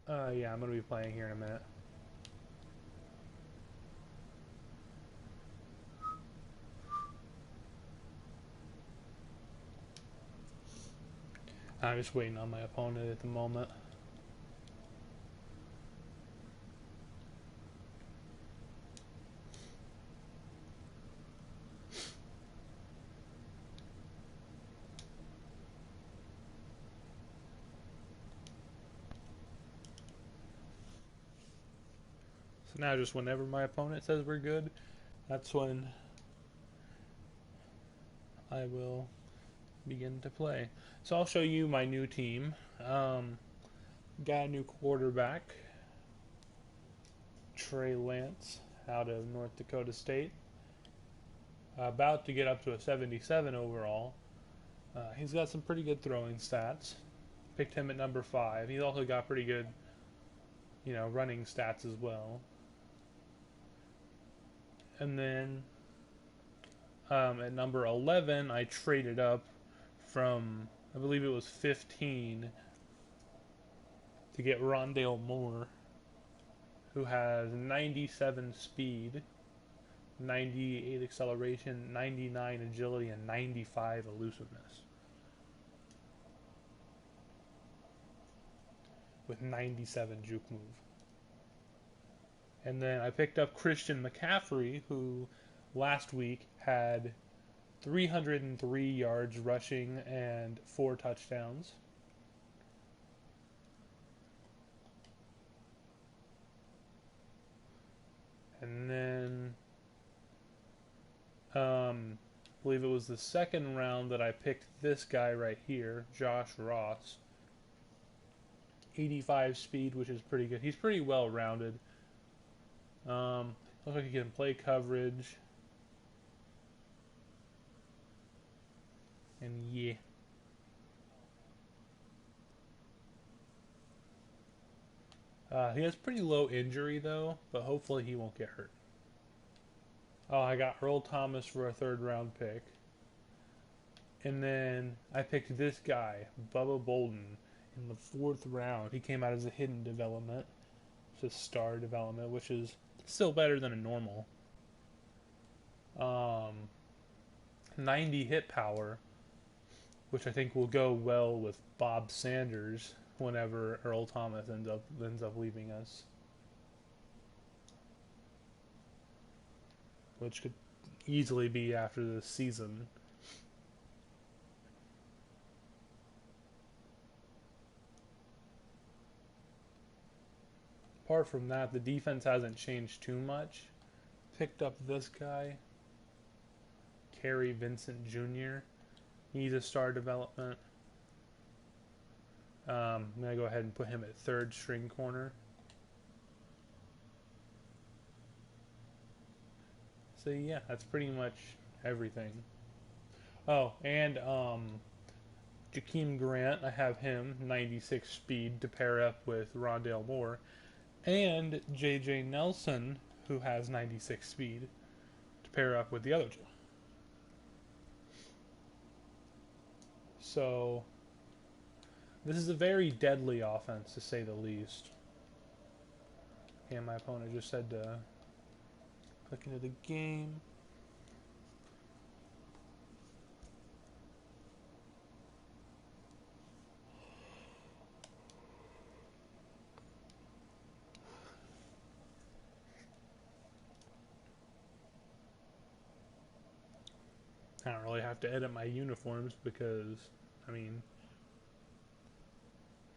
Yeah, I'm going to be playing here in a minute. I'm just waiting on my opponent at the moment. So now just whenever my opponent says we're good, that's when I will begin to play. So I'll show you my new team. Got a new quarterback, Trey Lance, out of North Dakota State. About to get up to a 77 overall. He's got some pretty good throwing stats. Picked him at number 5. He's also got pretty good, running stats as well. And then at number 11, I traded up from, I believe it was 15, to get Rondale Moore, who has 97 speed, 98 acceleration, 99 agility, and 95 elusiveness. With 97 juke move. And then I picked up Christian McCaffrey, who last week had 303 yards rushing and 4 touchdowns. And then, I believe it was the second round that I picked this guy right here, Josh Ross. 85 speed, which is pretty good. He's pretty well rounded. Looks like he can play coverage. And yeah. He has pretty low injury though, but hopefully he won't get hurt. Oh, I got Earl Thomas for a 3rd round pick. And then I picked this guy, Bubba Bolden, in the 4th round. He came out as a hidden development. It's a star development, which is still better than a normal. 90 hit power, which I think will go well with Bob Sanders whenever Earl Thomas ends up leaving us, which could easily be after this season. Apart from that, the defense hasn't changed too much. Picked up this guy, Kerry Vincent Jr. He's a star development. I'm going to go ahead and put him at 3rd string corner. So yeah, that's pretty much everything. Oh, and Jakeem Grant, I have him 96 speed to pair up with Rondale Moore, and J.J. Nelson, who has 96 speed to pair up with the other two. So this is a very deadly offense, to say the least. And my opponent just said to click into the game. I don't really have to edit my uniforms because, I mean,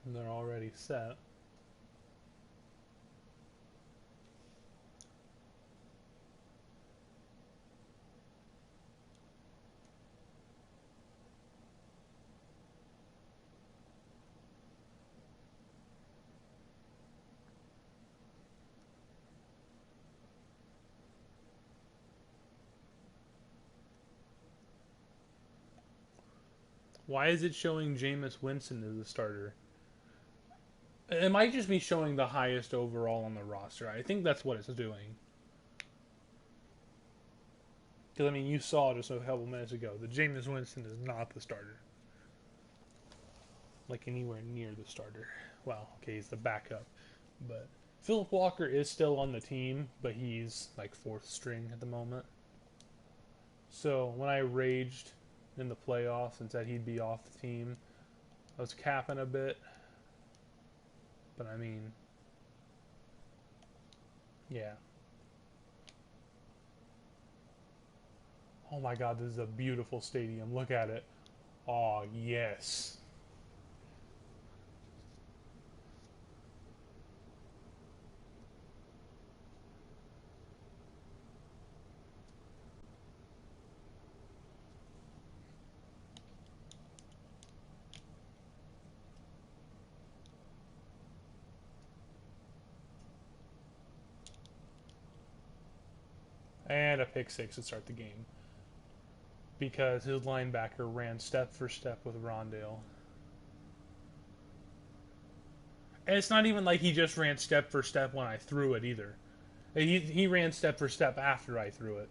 they're already set. Why is it showing Jameis Winston as the starter? It might just be showing the highest overall on the roster. I think that's what it's doing. Because, I mean, you saw just a couple minutes ago that Jameis Winston is not the starter. Like, anywhere near the starter. Well, okay, he's the backup. But Philip Walker is still on the team, but he's like fourth string at the moment. So when I raged in the playoffs and said he'd be off the team, I was capping a bit. But I mean, yeah. Oh my god, this is a beautiful stadium. Look at it. Oh, yes. And a pick six to start the game. Because his linebacker ran step for step with Rondale. And it's not even like he just ran step for step when I threw it either. He ran step for step after I threw it,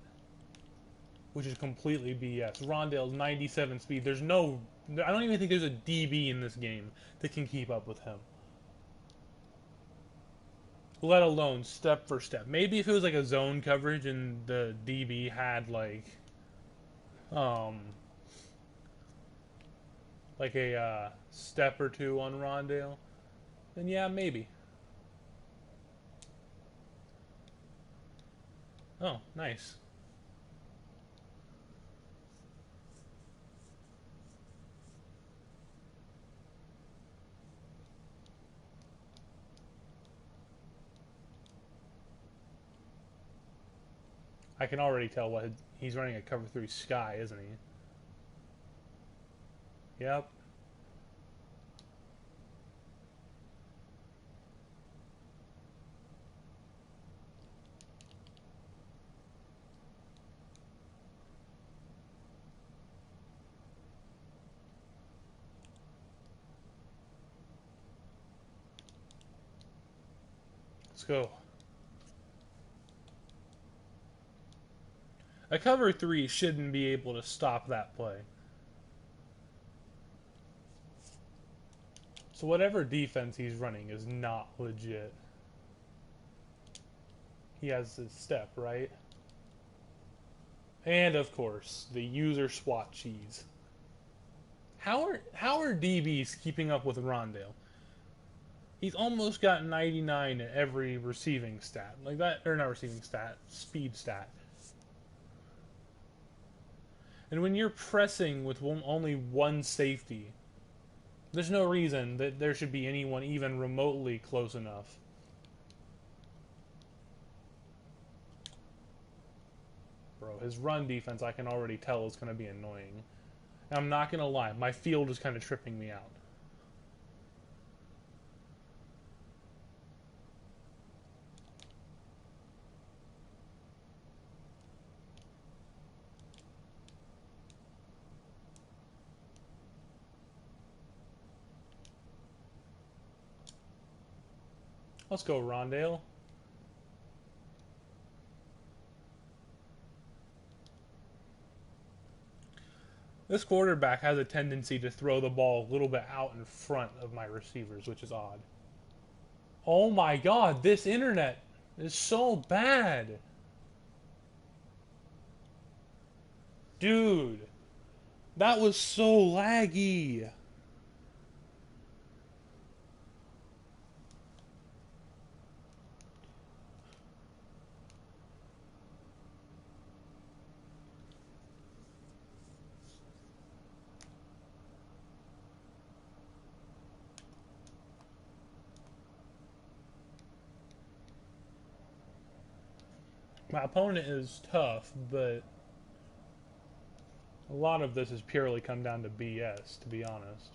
which is completely BS. Rondale's 97 speed. There's no. I don't even think there's a DB in this game that can keep up with him. Let alone step for step. Maybe if it was like a zone coverage and the DB had um, like a step or two on Rondale, then yeah, maybe. Oh, nice. I can already tell what he's running a cover three sky, isn't he? Yep. Let's go. A cover three shouldn't be able to stop that play. So whatever defense he's running is not legit. He has his step, right? And of course, the user SWAT cheese. How are DBs keeping up with Rondale? He's almost got 99 at every receiving stat. Like that, or not receiving stat, speed stat. And when you're pressing with only one safety, there's no reason that there should be anyone even remotely close enough. Bro, his run defense I can already tell is going to be annoying. And I'm not going to lie, my field is kind of tripping me out. Let's go, Rondale. This quarterback has a tendency to throw the ball a little bit out in front of my receivers, which is odd. Oh my god, this internet is so bad. Dude, that was so laggy. My opponent is tough, but a lot of this has purely come down to BS, to be honest.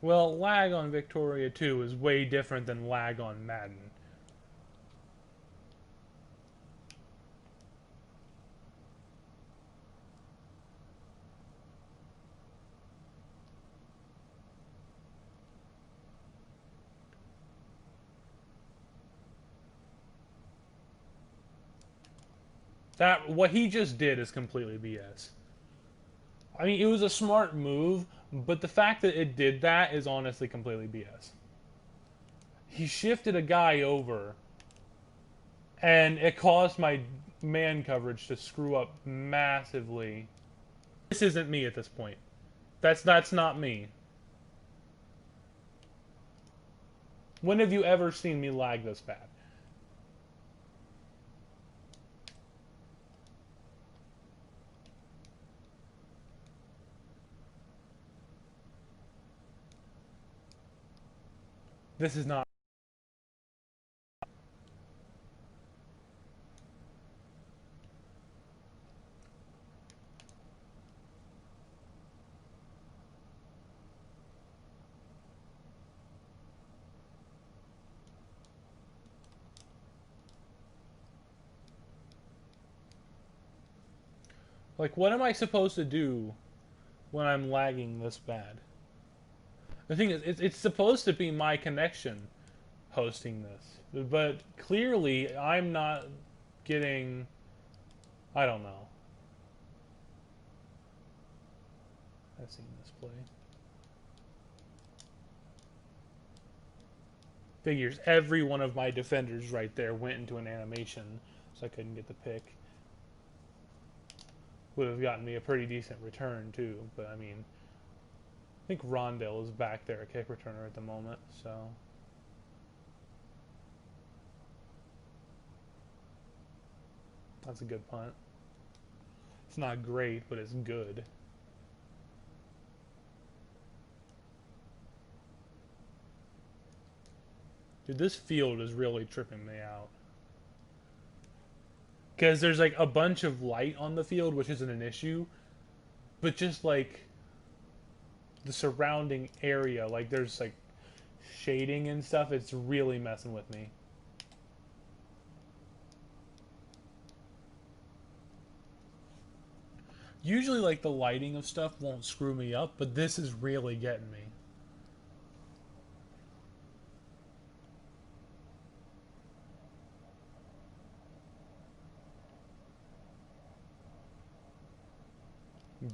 Well, lag on Victoria 2 is way different than lag on Madden. That what he just did is completely BS. I mean, it was a smart move, but the fact that it did that is honestly completely BS. He shifted a guy over, and it caused my man coverage to screw up massively. This isn't me at this point. That's not me. When have you ever seen me lag this bad? This is not. Like, what am I supposed to do when I'm lagging this bad? The thing is, it's supposed to be my connection hosting this, but clearly I'm not getting. I don't know. I've seen this play. Figures every one of my defenders right there went into an animation, so I couldn't get the pick. Would have gotten me a pretty decent return too, but I mean, I think Rondell is back there, a kick returner at the moment, so. That's a good punt. It's not great, but it's good. Dude, this field is really tripping me out. Because there's like a bunch of light on the field, which isn't an issue, but just like the surrounding area, like there's like shading and stuff, it's really messing with me. Usually, like the lighting of stuff won't screw me up, but this is really getting me.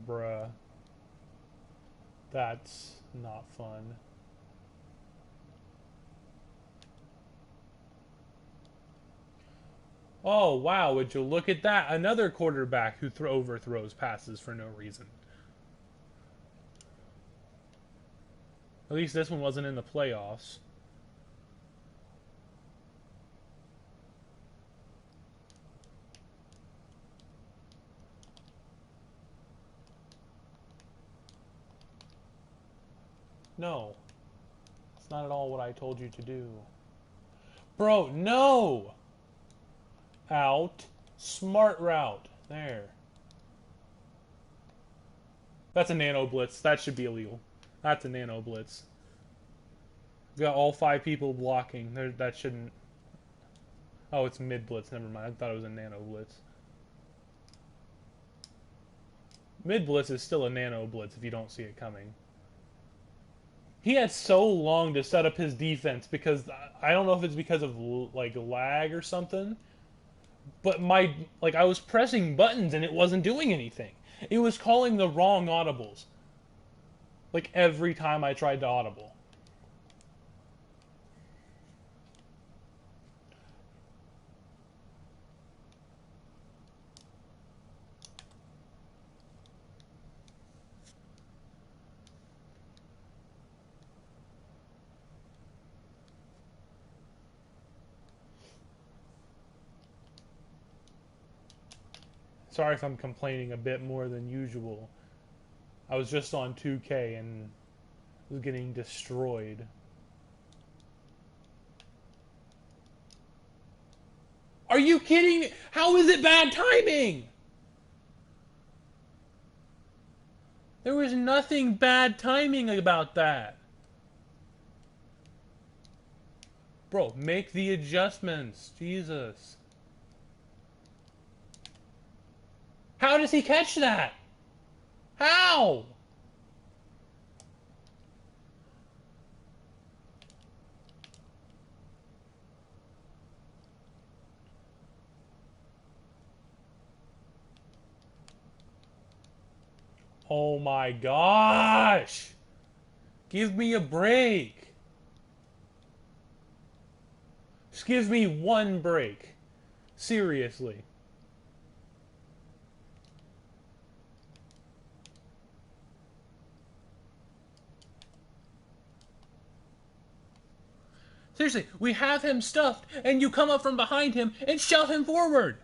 Bruh. That's not fun. Oh, wow, would you look at that? Another quarterback who overthrows passes for no reason. At least this one wasn't in the playoffs. No. It's not at all what I told you to do. Bro, no! Out. Smart route. There. That's a nano blitz. That should be illegal. That's a nano blitz. We got all 5 people blocking. That shouldn't. Oh, it's mid blitz. Never mind. I thought it was a nano blitz. Mid blitz is still a nano blitz if you don't see it coming. He had so long to set up his defense because I don't know if it's because of like lag or something, but I was pressing buttons and it wasn't doing anything. It was calling the wrong audibles. Like every time I tried to audible. Sorry if I'm complaining a bit more than usual. I was just on 2K and was getting destroyed. Are you kidding me? How is it bad timing? There was nothing bad timing about that. Bro, make the adjustments. Jesus. How does he catch that? How? Oh my gosh! Give me a break! Just give me one break. Seriously. Seriously, we have him stuffed, and you come up from behind him and shove him forward.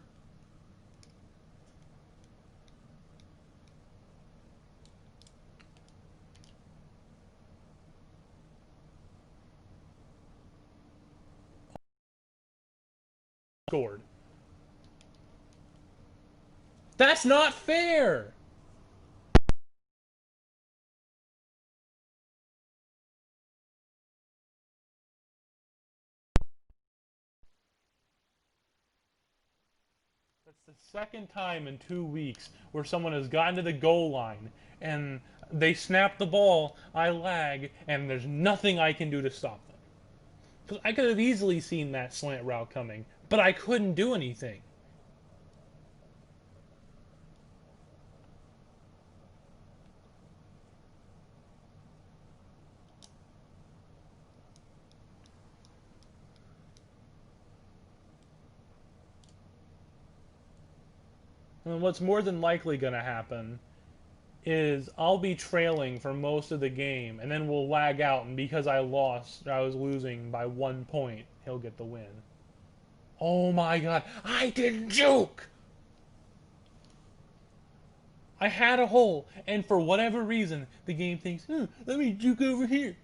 Scored. That's not fair. That's the second time in 2 weeks where someone has gotten to the goal line and they snap the ball, I lag, and there's nothing I can do to stop them. Because I could have easily seen that slant route coming, but I couldn't do anything. And what's more than likely going to happen is I'll be trailing for most of the game, and then we'll lag out, and because I was losing by 1 point, he'll get the win. Oh my god, I didn't juke! I had a hole, and for whatever reason, the game thinks, let me juke over here.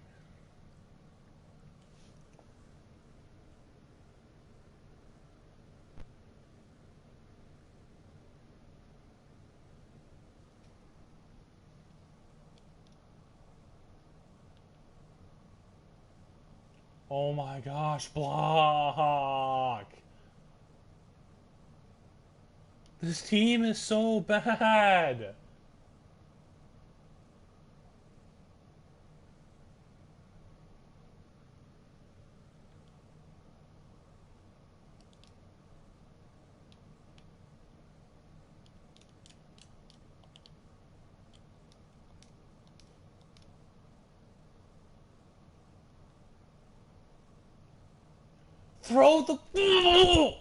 Oh my gosh, block! This team is so bad! Throw the ball!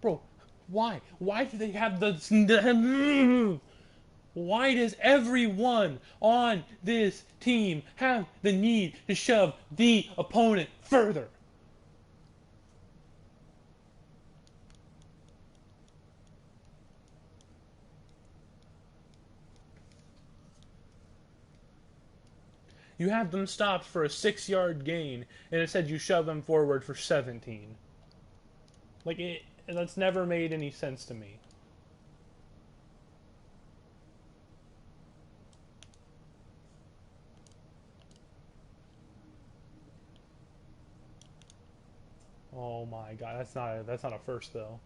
Bro, why? Why do they have the... Why does everyone on this team have the need to shove the opponent further? You have them stopped for a 6-yard gain, and it said you shove them forward for 17. That's never made any sense to me. Oh my god, that's not a first though.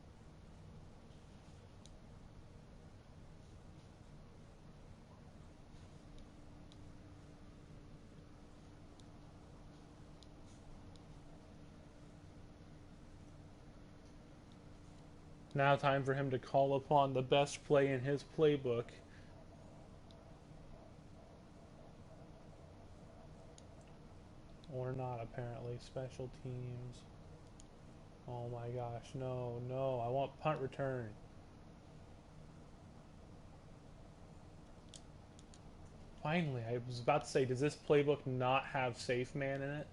Now time for him to call upon the best play in his playbook. Or not, apparently. Special teams. Oh my gosh, no, no. I want punt return. Finally, I was about to say, does this playbook not have safe man in it?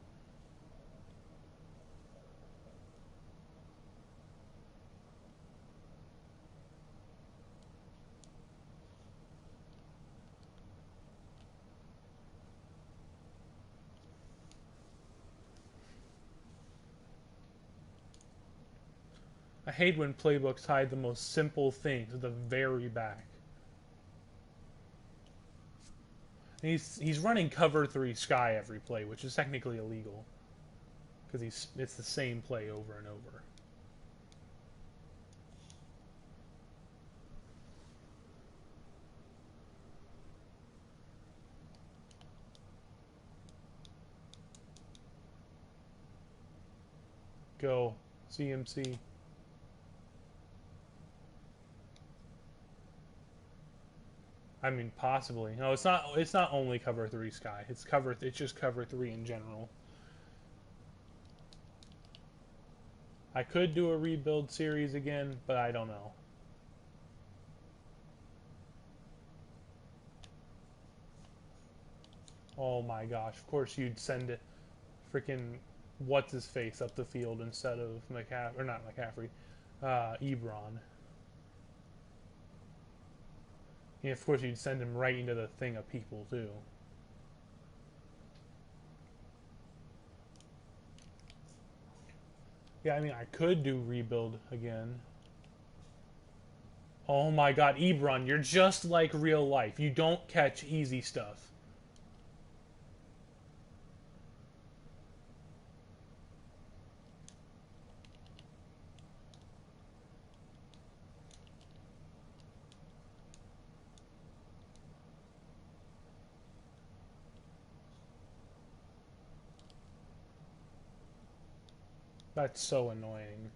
I hate when playbooks hide the most simple things at the very back. And he's running cover 3 sky every play, which is technically illegal because it's the same play over and over. Go CMC. I mean, possibly. No, it's not. It's not only cover 3 sky. It's cover. It's just cover 3 in general. I could do a rebuild series again, but I don't know. Oh my gosh! Of course you'd send it, freaking what's his face up the field instead of McCaffrey, or not McCaffrey, Ebron. Yeah, of course you'd send him right into the thing of people too. Yeah, I mean I could do rebuild again. Oh my god, Ebron, you're just like real life. You don't catch easy stuff. That's so annoying.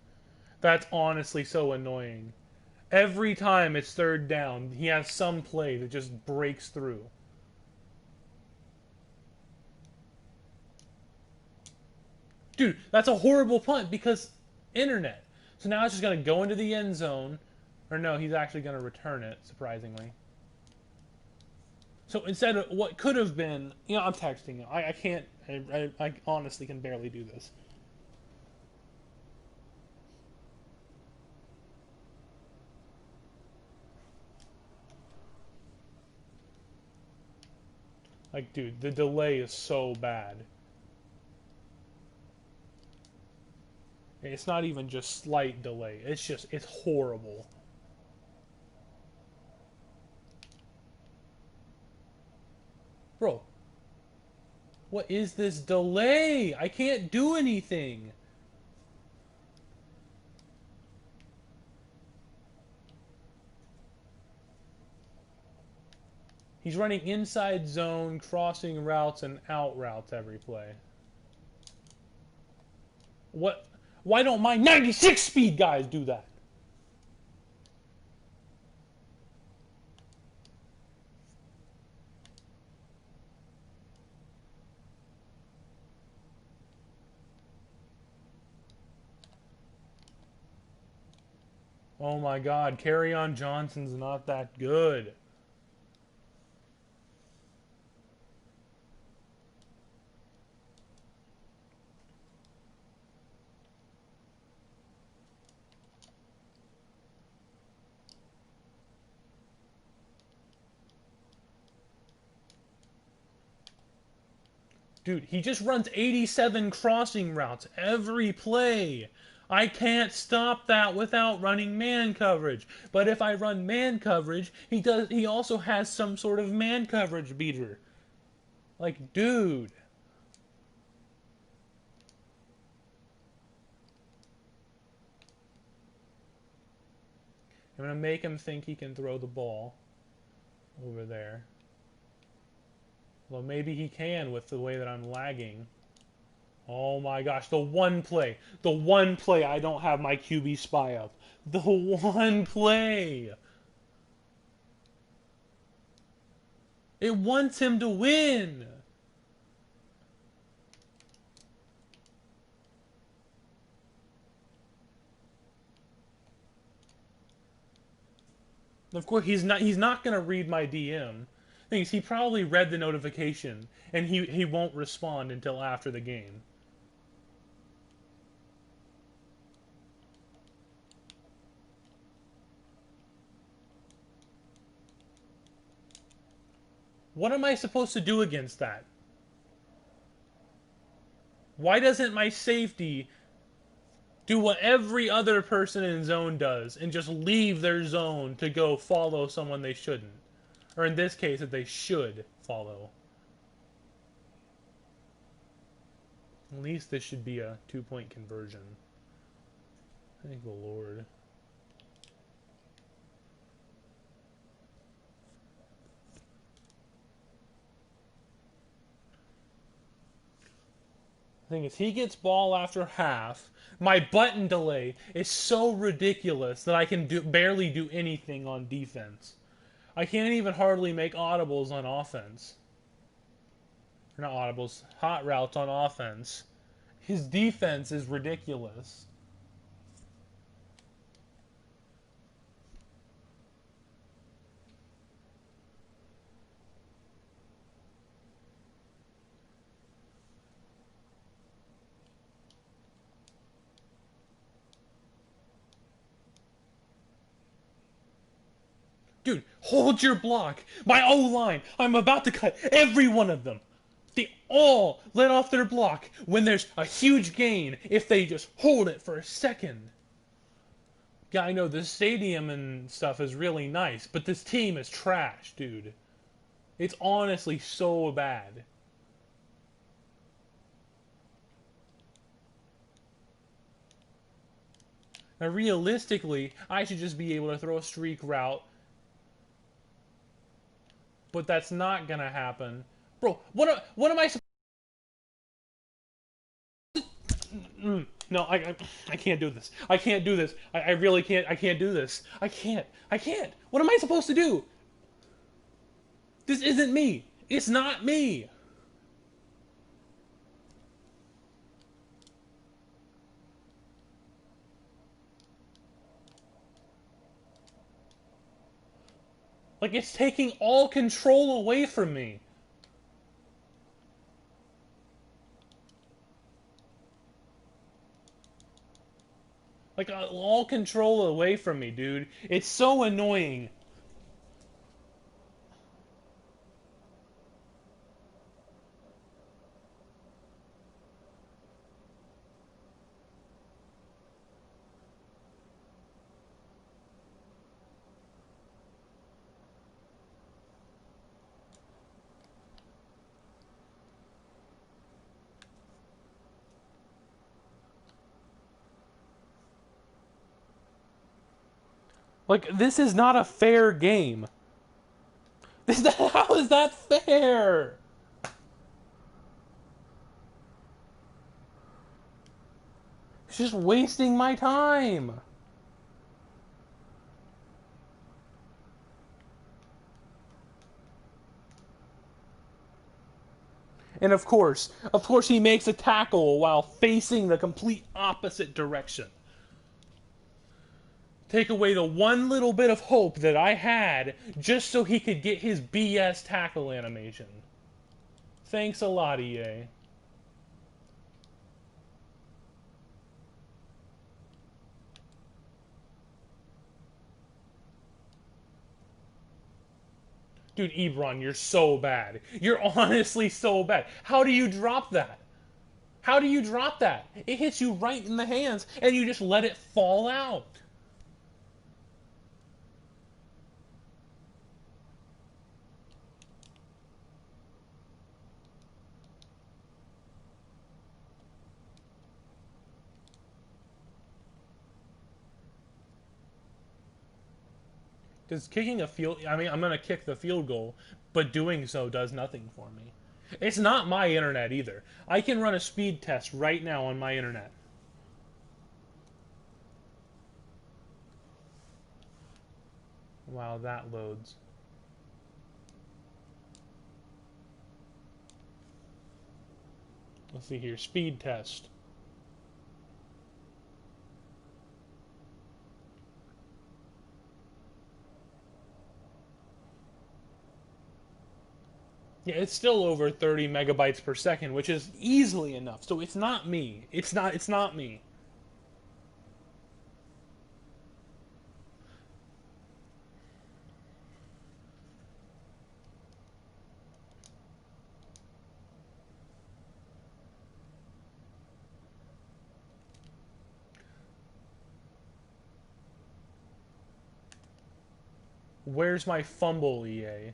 That's honestly so annoying. Every time it's third down, he has some play that just breaks through. Dude, that's a horrible punt because internet. So now it's just going to go into the end zone. Or no, he's actually going to return it, surprisingly. So instead of what could have been, I'm texting you. I can't, I honestly can barely do this. Like, dude, the delay is so bad. It's not even just slight delay. It's horrible. Bro, what is this delay? I can't do anything. He's running inside zone, crossing routes, and out routes every play. What? Why don't my 96 speed guys do that? Oh my god, Kerryon Johnson's not that good. Dude, he just runs 87 crossing routes every play. I can't stop that without running man coverage. But if I run man coverage, he also has some sort of man coverage beater. Like, dude. I'm going to make him think he can throw the ball over there. Well, maybe he can with the way that I'm lagging. Oh my gosh, the one play I don't have my QB spy up. The one play. It wants him to win. Of course, he's not going to read my DM. Things he probably read the notification and he won't respond until after the game. What am I supposed to do against that? Why doesn't my safety do what every other person in zone does and just leave their zone to go follow someone they shouldn't. Or in this case, that they should follow. At least this should be a 2-point conversion. Thank the Lord. The thing is, he gets ball after half. My button delay is so ridiculous that I can barely do anything on defense. I can't even hardly make audibles on offense. Or not audibles, hot routes on offense. His defense is ridiculous. Dude, hold your block. My O-line, I'm about to cut every one of them. They all let off their block when there's a huge gain if they just hold it for a second. Yeah, I know the stadium and stuff is really nice, but this team is trash, dude. It's honestly so bad. Now, realistically, I should just be able to throw a streak route, but that's not gonna happen. Bro, what am I supposed No, I can't do this. I can't do this. I really can't. I can't do this. I can't. I can't. What am I supposed to do? This isn't me. It's not me. Like, it's taking all control away from me. Like, all control away from me, dude. It's so annoying. Like, this is not a fair game. How is that fair? It's just wasting my time. And of course, he makes a tackle while facing the complete opposite direction. Take away the one little bit of hope that I had just so he could get his BS tackle animation. Thanks a lot, EA. Dude, Ebron, you're so bad. You're honestly so bad. How do you drop that? How do you drop that? It hits you right in the hands, and you just let it fall out. Because kicking a field... I mean, I'm going to kick the field goal, but doing so does nothing for me. It's not my internet either. I can run a speed test right now on my internet. Wow, that loads. Let's see here. Speed test. Yeah, it's still over 30 megabytes per second, which is easily enough. So it's not me. It's not me. Where's my fumble, EA?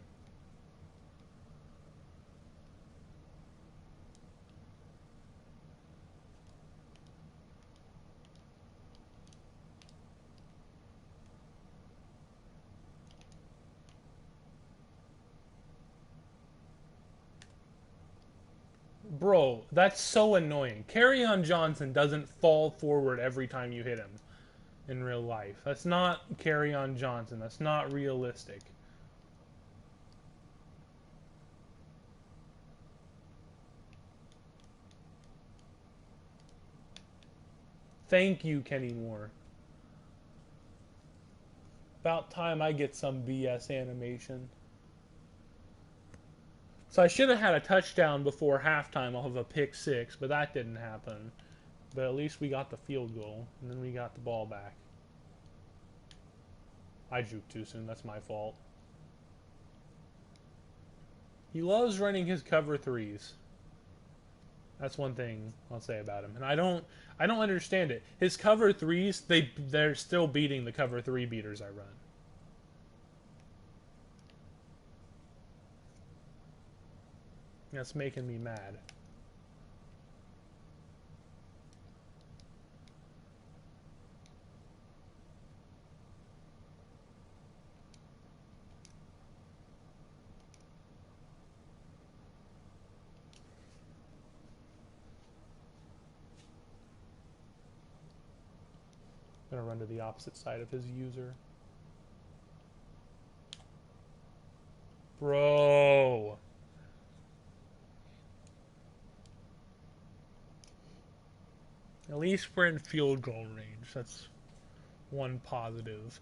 Bro, that's so annoying. Carry Johnson doesn't fall forward every time you hit him in real life. That's not Carry Johnson. That's not realistic. Thank you, Kenny Moore. About time I get some BS animation. So I should have had a touchdown before halftime off of a pick six, but that didn't happen. But at least we got the field goal, and then we got the ball back. I juked too soon. That's my fault. He loves running his cover threes. That's one thing I'll say about him. And I don't understand it. His cover threes, they're still beating the cover three beaters I run. That's making me mad. I'm gonna run to the opposite side of his user. Bro. At least we're in field goal range. That's one positive.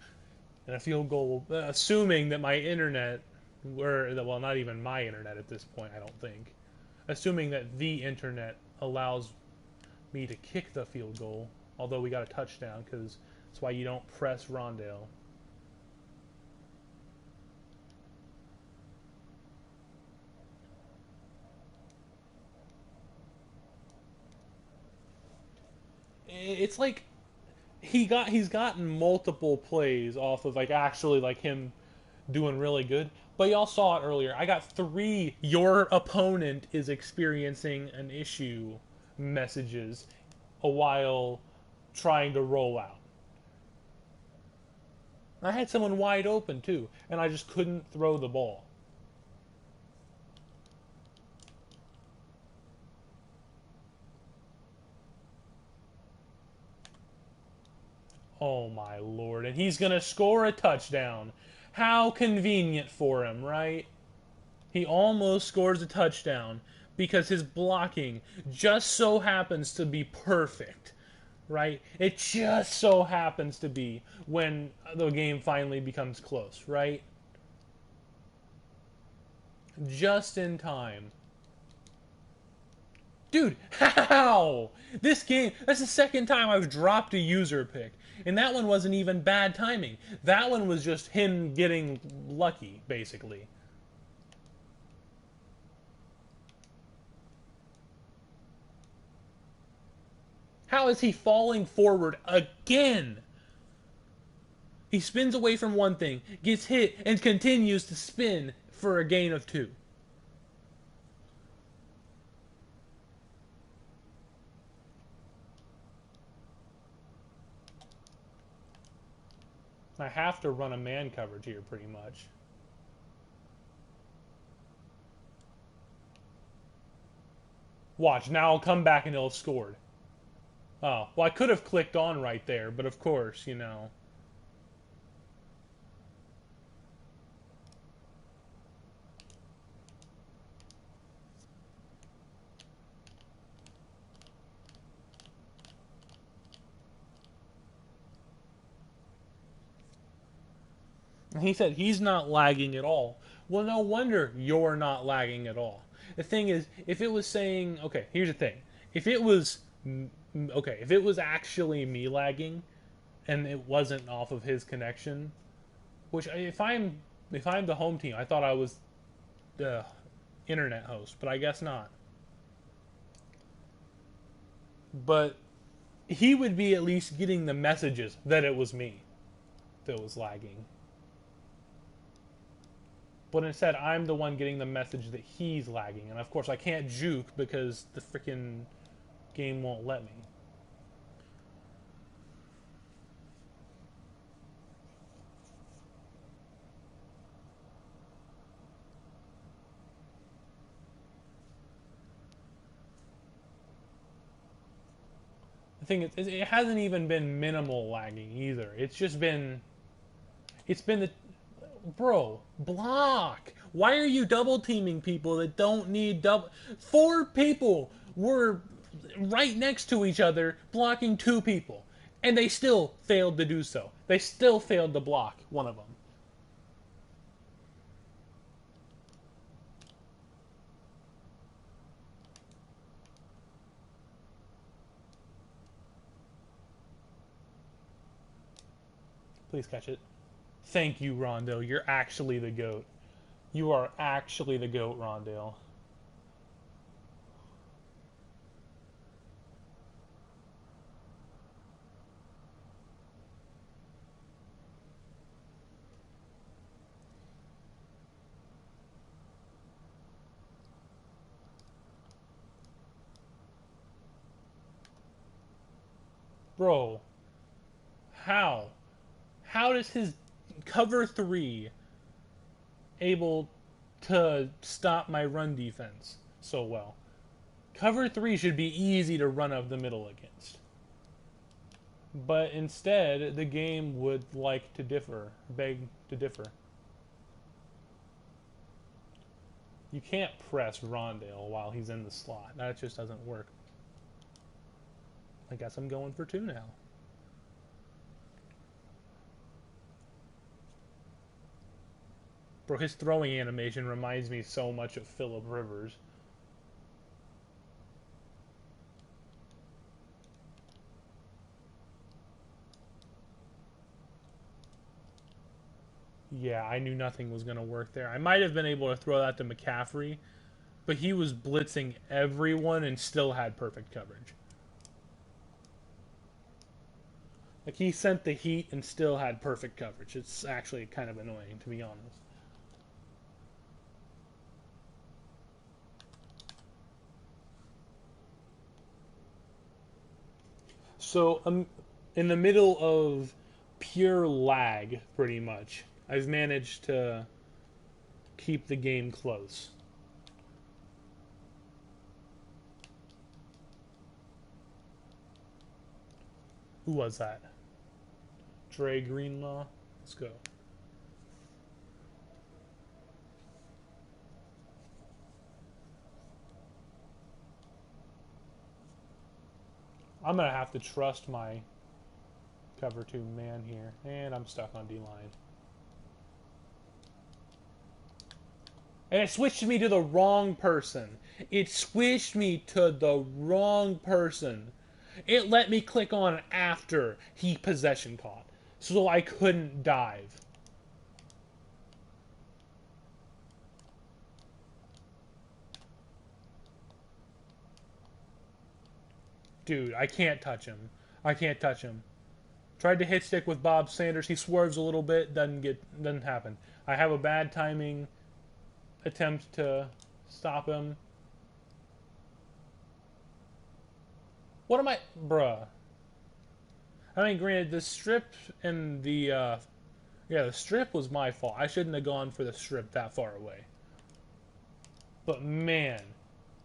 And a field goal, assuming that my internet, well, not even my internet at this point, I don't think. Assuming that the internet allows me to kick the field goal, although we got a touchdown, because that's why you don't press Rondale. It's like he's gotten multiple plays off of like actually like him doing really good. But y'all saw it earlier. I got 3 your opponent is experiencing an issue messages a while trying to roll out. I had someone wide open too, and I just couldn't throw the ball. Oh my lord. And he's going to score a touchdown. How convenient for him, right? He almost scores a touchdown because his blocking just so happens to be perfect, right? It just so happens to be when the game finally becomes close, right? Just in time. Dude, how? This game, that's the second time I've dropped a user pick. And that one wasn't even bad timing. That one was just him getting lucky, basically. How is he falling forward again? He spins away from one thing, gets hit, and continues to spin for a gain of 2. I have to run a man coverage here pretty much. Watch, now I'll come back and he'll have scored. Oh, well, I could have clicked on right there, but of course, you know. He said he's not lagging at all. Well, no wonder you're not lagging at all. The thing is, if it was saying, okay, here's the thing. If it was, okay, if it was actually me lagging and it wasn't off of his connection, which if I'm the home team, I thought I was the internet host, but I guess not. But he would be at least getting the messages that it was me that was lagging. But instead, I'm the one getting the message that he's lagging. And of course, I can't juke because the freaking game won't let me. The thing is, it hasn't even been minimal lagging either. It's been the, bro, block. Why are you double teaming people that don't need double? Four people were right next to each other blocking two people, and they still failed to do so. They still failed to block one of them. Please catch it. Thank you, Rondale. You're actually the GOAT. You are actually the GOAT, Rondale. Bro, how? How does his cover three able to stop my run defense so well? Cover three should be easy to run up the middle against. But instead, the game would like to differ, beg to differ. You can't press Rondale while he's in the slot. That just doesn't work. I guess I'm going for two now. Bro, his throwing animation reminds me so much of Phillip Rivers. Yeah, I knew nothing was going to work there. I might have been able to throw that to McCaffrey, but he was blitzing everyone and still had perfect coverage. Like, he sent the heat and still had perfect coverage. It's actually kind of annoying, to be honest. So, in the middle of pure lag, pretty much, I've managed to keep the game close. Who was that? Dre Greenlaw? Let's go. I'm going to have to trust my cover two man here. And I'm stuck on D-line. And it switched me to the wrong person. It switched me to the wrong person. It let me click on after he possession caught. So I couldn't dive. Dude, I can't touch him. I can't touch him. Tried to hit stick with Bob Sanders. He swerves a little bit. Doesn't happen. I have a bad timing attempt to stop him. What am I, bruh? I mean, granted, the strip and the the strip was my fault. I shouldn't have gone for the strip that far away. But man,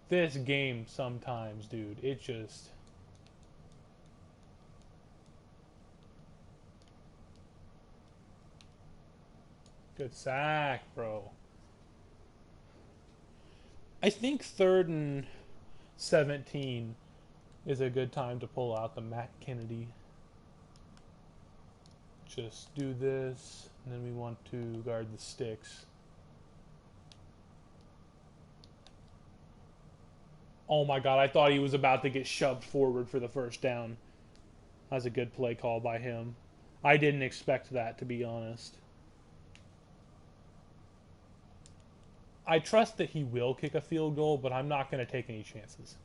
this game sometimes, dude, it just. Good sack, bro. I think 3rd and 17 is a good time to pull out the Matt Kennedy. Just do this, and then we want to guard the sticks. Oh my god, I thought he was about to get shoved forward for the first down. That was a good play call by him. I didn't expect that, to be honest. I trust that he will kick a field goal, but I'm not going to take any chances.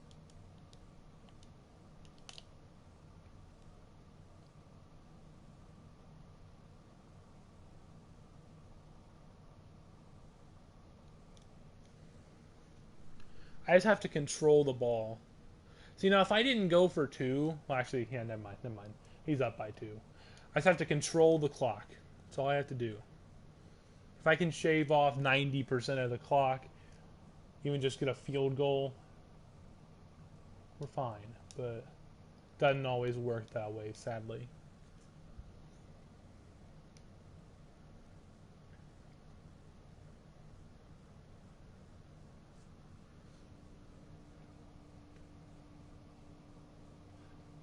I just have to control the ball. So, if I didn't go for two, well, actually, yeah, never mind, never mind. He's up by two. I just have to control the clock. That's all I have to do. If I can shave off 90% of the clock, even just get a field goal, we're fine. But doesn't always work that way, sadly.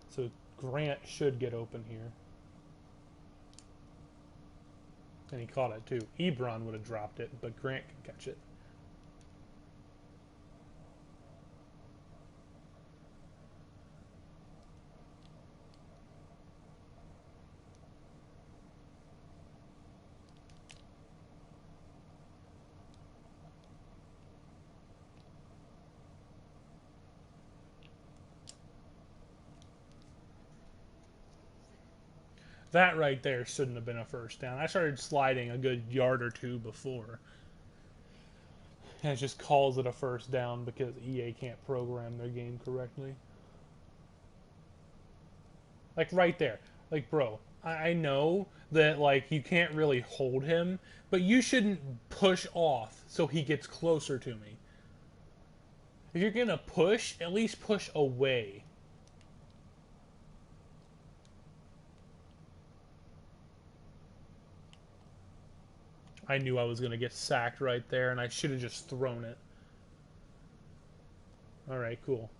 So Grant should get open here. And he caught it too. Ebron would have dropped it, but Grant can catch it. That right there shouldn't have been a first down. I started sliding a good yard or two before. And it just calls it a first down because EA can't program their game correctly. Like right there. Like, bro, I know that like you can't really hold him, but you shouldn't push off so he gets closer to me. If you're gonna push, at least push away. I knew I was gonna get sacked right there, and I should have just thrown it. Alright, cool.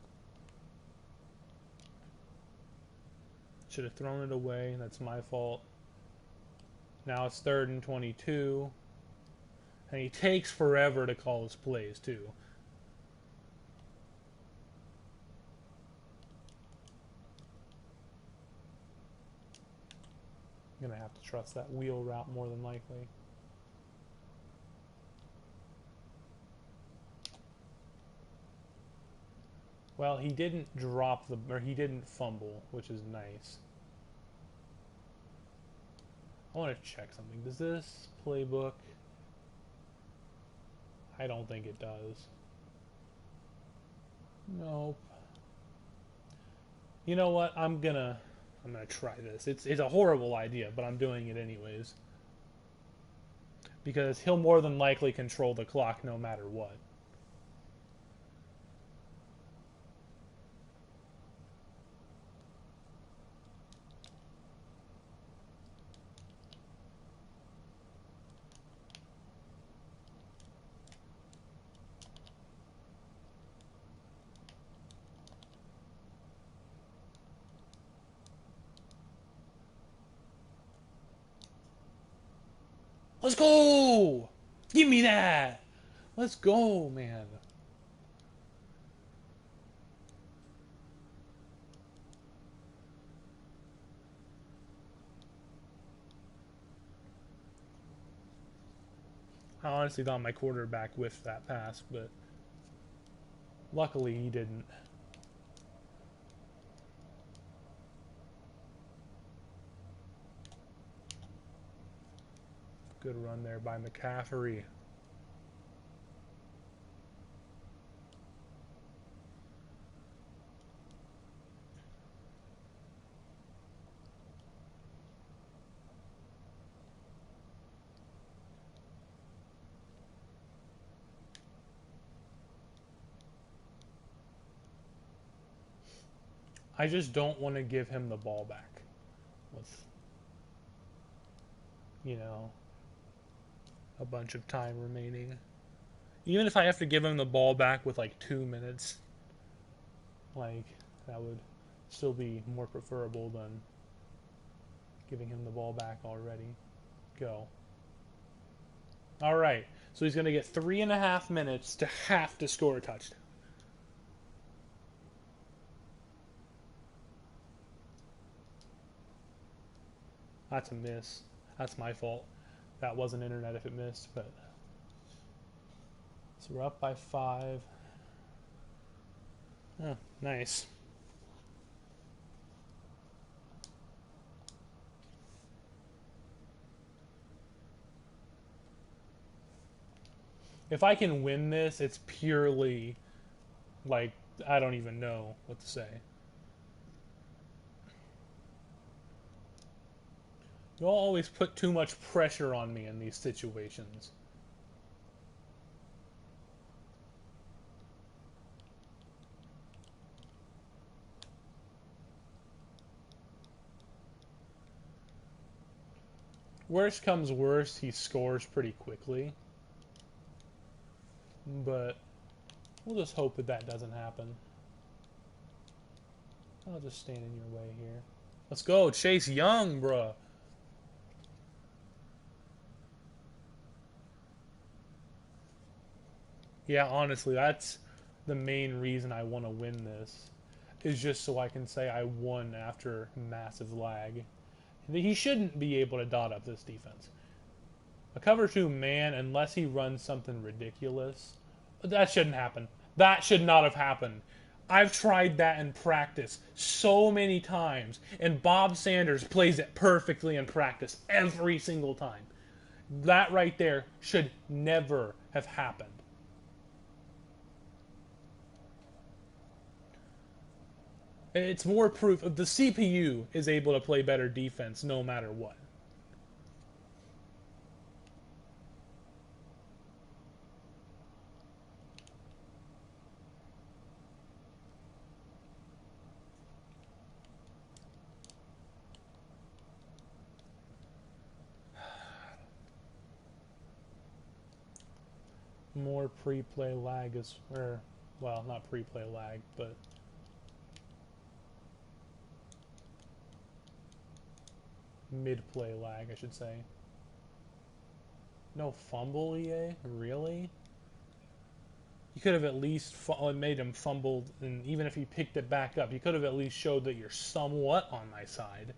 Should have thrown it away. That's my fault. Now it's 3rd and 22. And he takes forever to call his plays, too. I'm going to have to trust that wheel route more than likely. Well, he didn't drop or he didn't fumble, which is nice. I want to check something. Does this playbook... I don't think it does. Nope. You know what? I'm gonna try this. It's a horrible idea, but I'm doing it anyways. Because he'll more than likely control the clock no matter what. Let's go! Give me that! Let's go, man. I honestly thought my quarterback whiffed that pass, but luckily he didn't. Good run there by McCaffrey. I just don't want to give him the ball back with, a bunch of time remaining. Even if I have to give him the ball back with like 2 minutes, like that would still be more preferable than giving him the ball back already. Go. All right. So he's going to get 3.5 minutes to have to score a touchdown. That's a miss. That's my fault. That wasn't internet if it missed, but... So we're up by 5. Oh, nice. If I can win this, it's purely Like, I don't even know what to say. You all always put too much pressure on me in these situations. Worst comes worst, he scores pretty quickly. But we'll just hope that that doesn't happen. I'll just stand in your way here. Let's go, Chase Young, bruh. Yeah, honestly, that's the main reason I want to win this. Is just so I can say I won after massive lag. He shouldn't be able to dot up this defense. A cover 2 man, unless he runs something ridiculous, that shouldn't happen. That should not have happened. I've tried that in practice so many times, and Bob Sanders plays it perfectly in practice every single time. That right there should never have happened. It's more proof of the CPU is able to play better defense no matter what. More pre-play lag is where, well, not pre-play lag, but mid-play lag, I should say. No fumble, EA? Really? You could have at least made him fumble, and even if he picked it back up, you could have at least showed that you're somewhat on my side.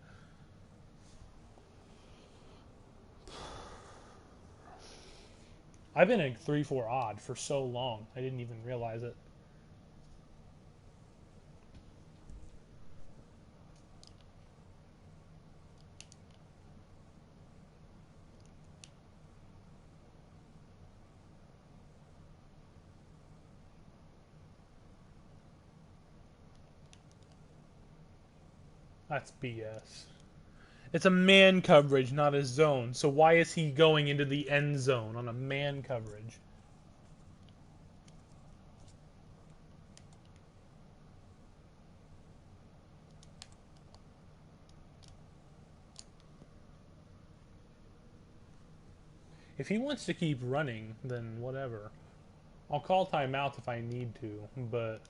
I've been in 3-4 odd for so long, I didn't even realize it. That's BS. It's a man coverage, not a zone. So why is he going into the end zone on a man coverage? If he wants to keep running, then whatever. I'll call timeout if I need to, but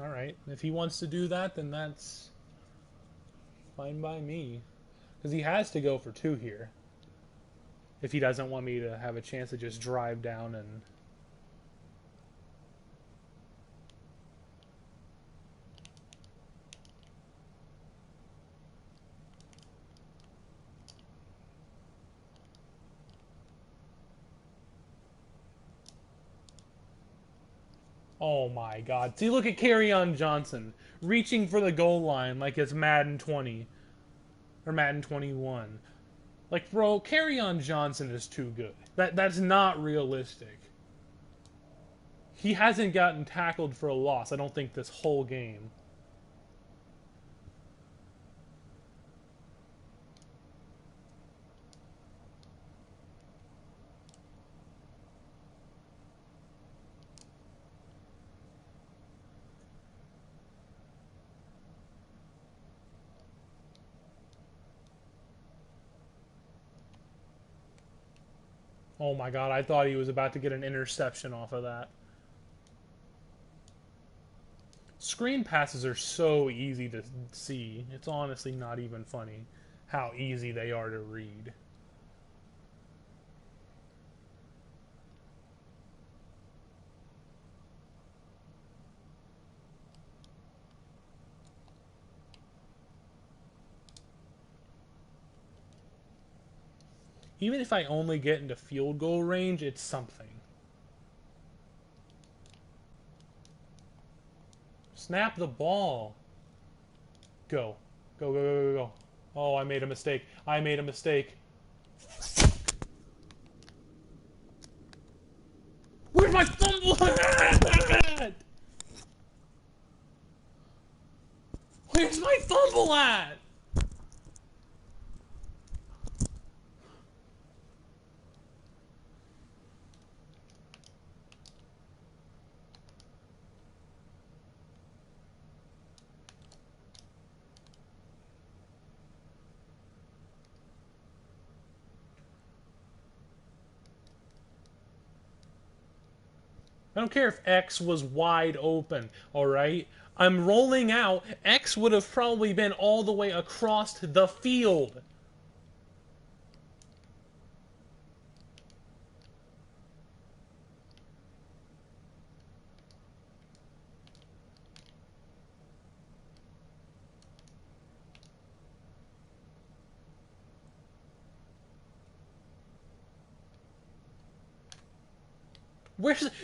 alright. If he wants to do that, then that's fine by me. Because he has to go for 2 here. If he doesn't want me to have a chance to just drive down and... Oh my god. See, look at Kerryon Johnson. Reaching for the goal line like it's Madden 20. Or Madden 21. Like, bro, Kerryon Johnson is too good. That's not realistic. He hasn't gotten tackled for a loss, I don't think, this whole game. Oh my god, I thought he was about to get an interception off of that. Screen passes are so easy to see. It's honestly not even funny how easy they are to read. Even if I only get into field goal range, it's something. Snap the ball. Go. Go, go, go, go, go. Oh, I made a mistake. I made a mistake. Where's my fumble at? Where's my fumble at? I don't care if X was wide open, alright? I'm rolling out. X would have probably been all the way across the field.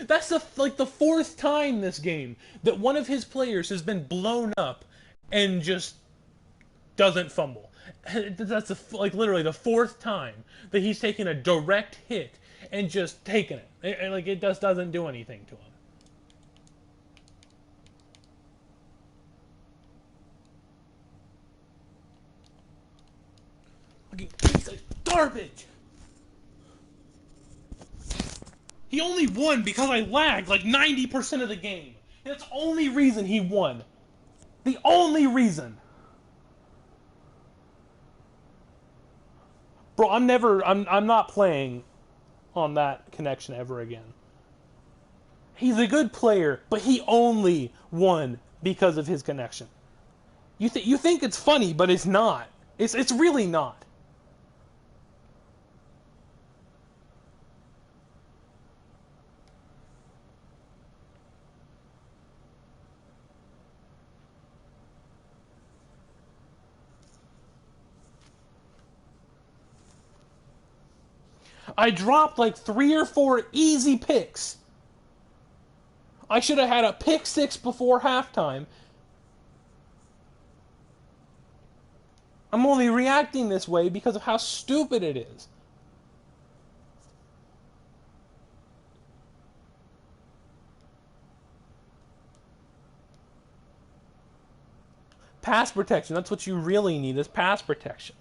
That's the fourth time this game that one of his players has been blown up and just doesn't fumble. That's literally the fourth time that he's taken a direct hit and just taken it. It just doesn't do anything to him. Fucking piece of garbage. He only won because I lagged like 90% of the game. That's the only reason he won. The only reason. Bro, I'm not playing on that connection ever again. He's a good player, but he only won because of his connection. You think it's funny, but it's not. It's really not. I dropped like 3 or 4 easy picks. I should have had a pick six before halftime. I'm only reacting this way because of how stupid it is. Pass protection. That's what you really need, is pass protection.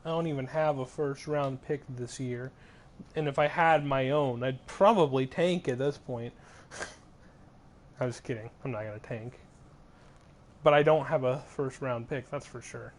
I don't even have a first round pick this year. And if I had my own, I'd probably tank at this point. I'm just kidding. I'm not going to tank. But I don't have a first round pick, that's for sure.